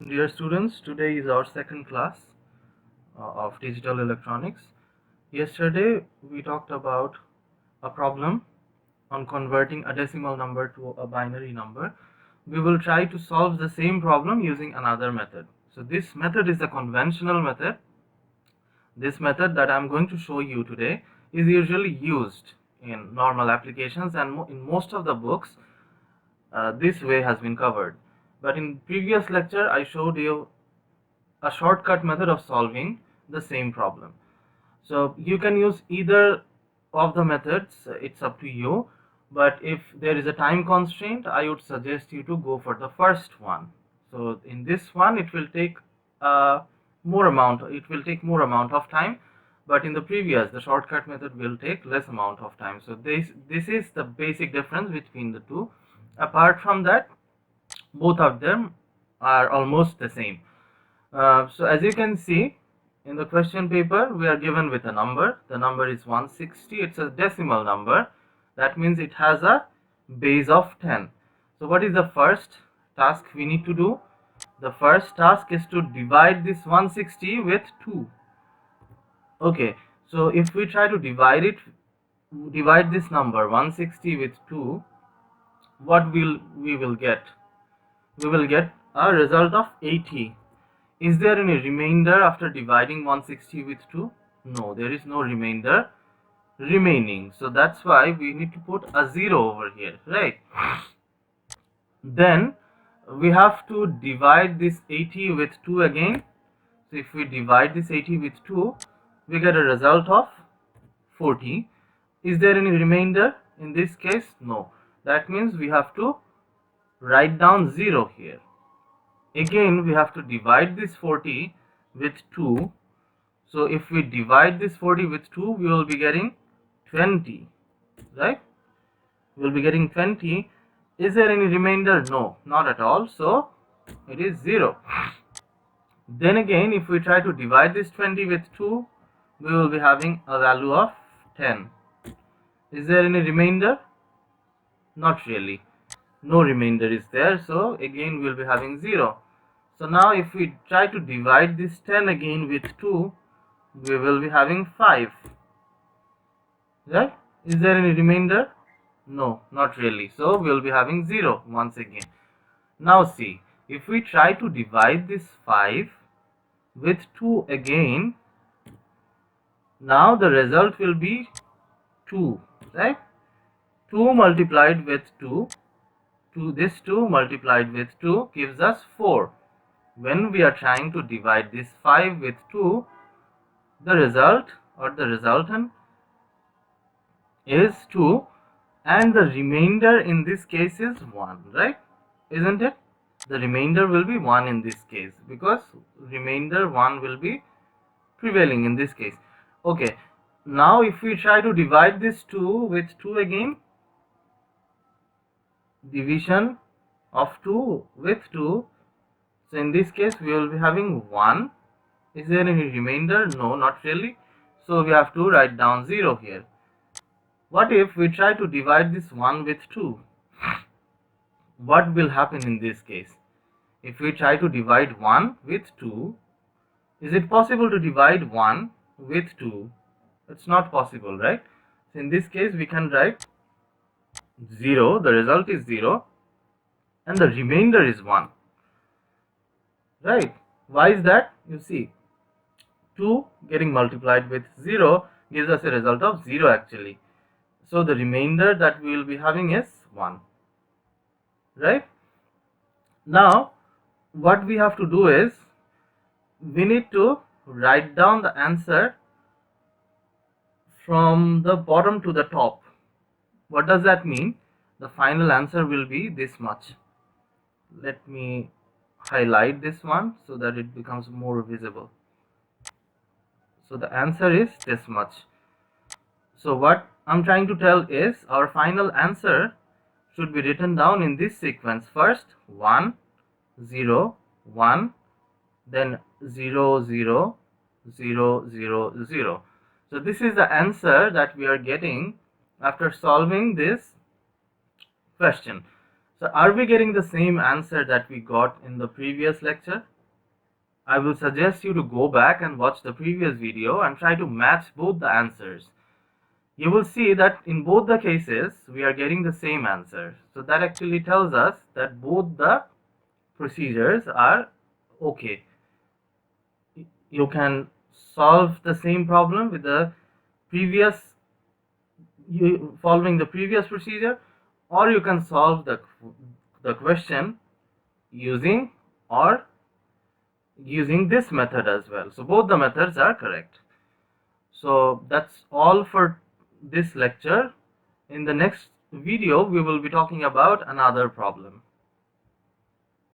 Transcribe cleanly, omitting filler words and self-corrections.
Dear students, today is our second class of digital electronics. Yesterday we talked about a problem on converting a decimal number to a binary number. We will try to solve the same problem using another method. So this method is a conventional method. This method that I'm going to show you today is usually used in normal applications, and in most of the books this way has been covered. But in previous lecture I showed you a shortcut method of solving the same problem. So you can use either of the methods, it's up to you. But if there is a time constraint, I would suggest you to go for the first one. So in this one, it will take more amount of time, but in the previous, the shortcut method will take less amount of time. So this is the basic difference between the two. Apart from that, both of them are almost the same. So as you can see in the question paper, we are given with a number. The number is 160. It's a decimal number. That means it has a base of 10. So what is the first task we need to do? The first task is to divide this 160 with 2. Okay, so if we try to divide this number 160 with 2, what will we will get? We will get a result of 80. Is there any remainder after dividing 160 with 2? No, there is no remainder remaining. So that's why we need to put a 0 over here, right? Then we have to divide this 80 with 2 again. So if we divide this 80 with 2, we get a result of 40. Is there any remainder in this case? No. That means we have to write down 0 here. Again, we have to divide this 40 with 2. So if we divide this 40 with 2, we will be getting 20, right? We will be getting 20. Is there any remainder? No, not at all. So it is 0. Then again, if we try to divide this 20 with 2, we will be having a value of 10. Is there any remainder? Not really. No remainder is there. So again, we will be having 0. So now if we try to divide this 10 again with 2, we will be having 5, right? Is there any remainder? No, not really. So we will be having 0 once again. Now see, if we try to divide this 5 with 2 again, now the result will be 2, right? 2 multiplied with 2, this 2 multiplied with 2 gives us 4. When we are trying to divide this 5 with 2, the result or the resultant is 2, and the remainder in this case is 1, right? Isn't it? The remainder will be 1 in this case, because remainder 1 will be prevailing in this case. Okay, now if we try to divide this 2 with 2 again, division of 2 with 2, so in this case we will be having 1. Is there any remainder? No, not really. So we have to write down 0 here. What if we try to divide this 1 with 2? What will happen in this case? If we try to divide 1 with 2, is it possible to divide 1 with 2? It's not possible, right? So in this case, we can write 0, the result is 0, and the remainder is 1, right? Why is that? You see, 2 getting multiplied with 0 gives us a result of 0 actually. So the remainder that we will be having is 1, right? Now, what we have to do is, we need to write down the answer from the bottom to the top. What does that mean? The final answer will be this much. Let me highlight this one so that it becomes more visible. So the answer is this much. So what I'm trying to tell is, our final answer should be written down in this sequence. First 1, 0, 1, then 0, 0, 0, 0, 0. So this is the answer that we are getting after solving this question. So are we getting the same answer that we got in the previous lecture? I will suggest you to go back and watch the previous video and try to match both the answers. You will see that in both the cases we are getting the same answer. So that actually tells us that both the procedures are okay. You can solve the same problem with the previous following the previous procedure, or you can solve the question using this method as well. So both the methods are correct. So that's all for this lecture. In the next video we will be talking about another problem.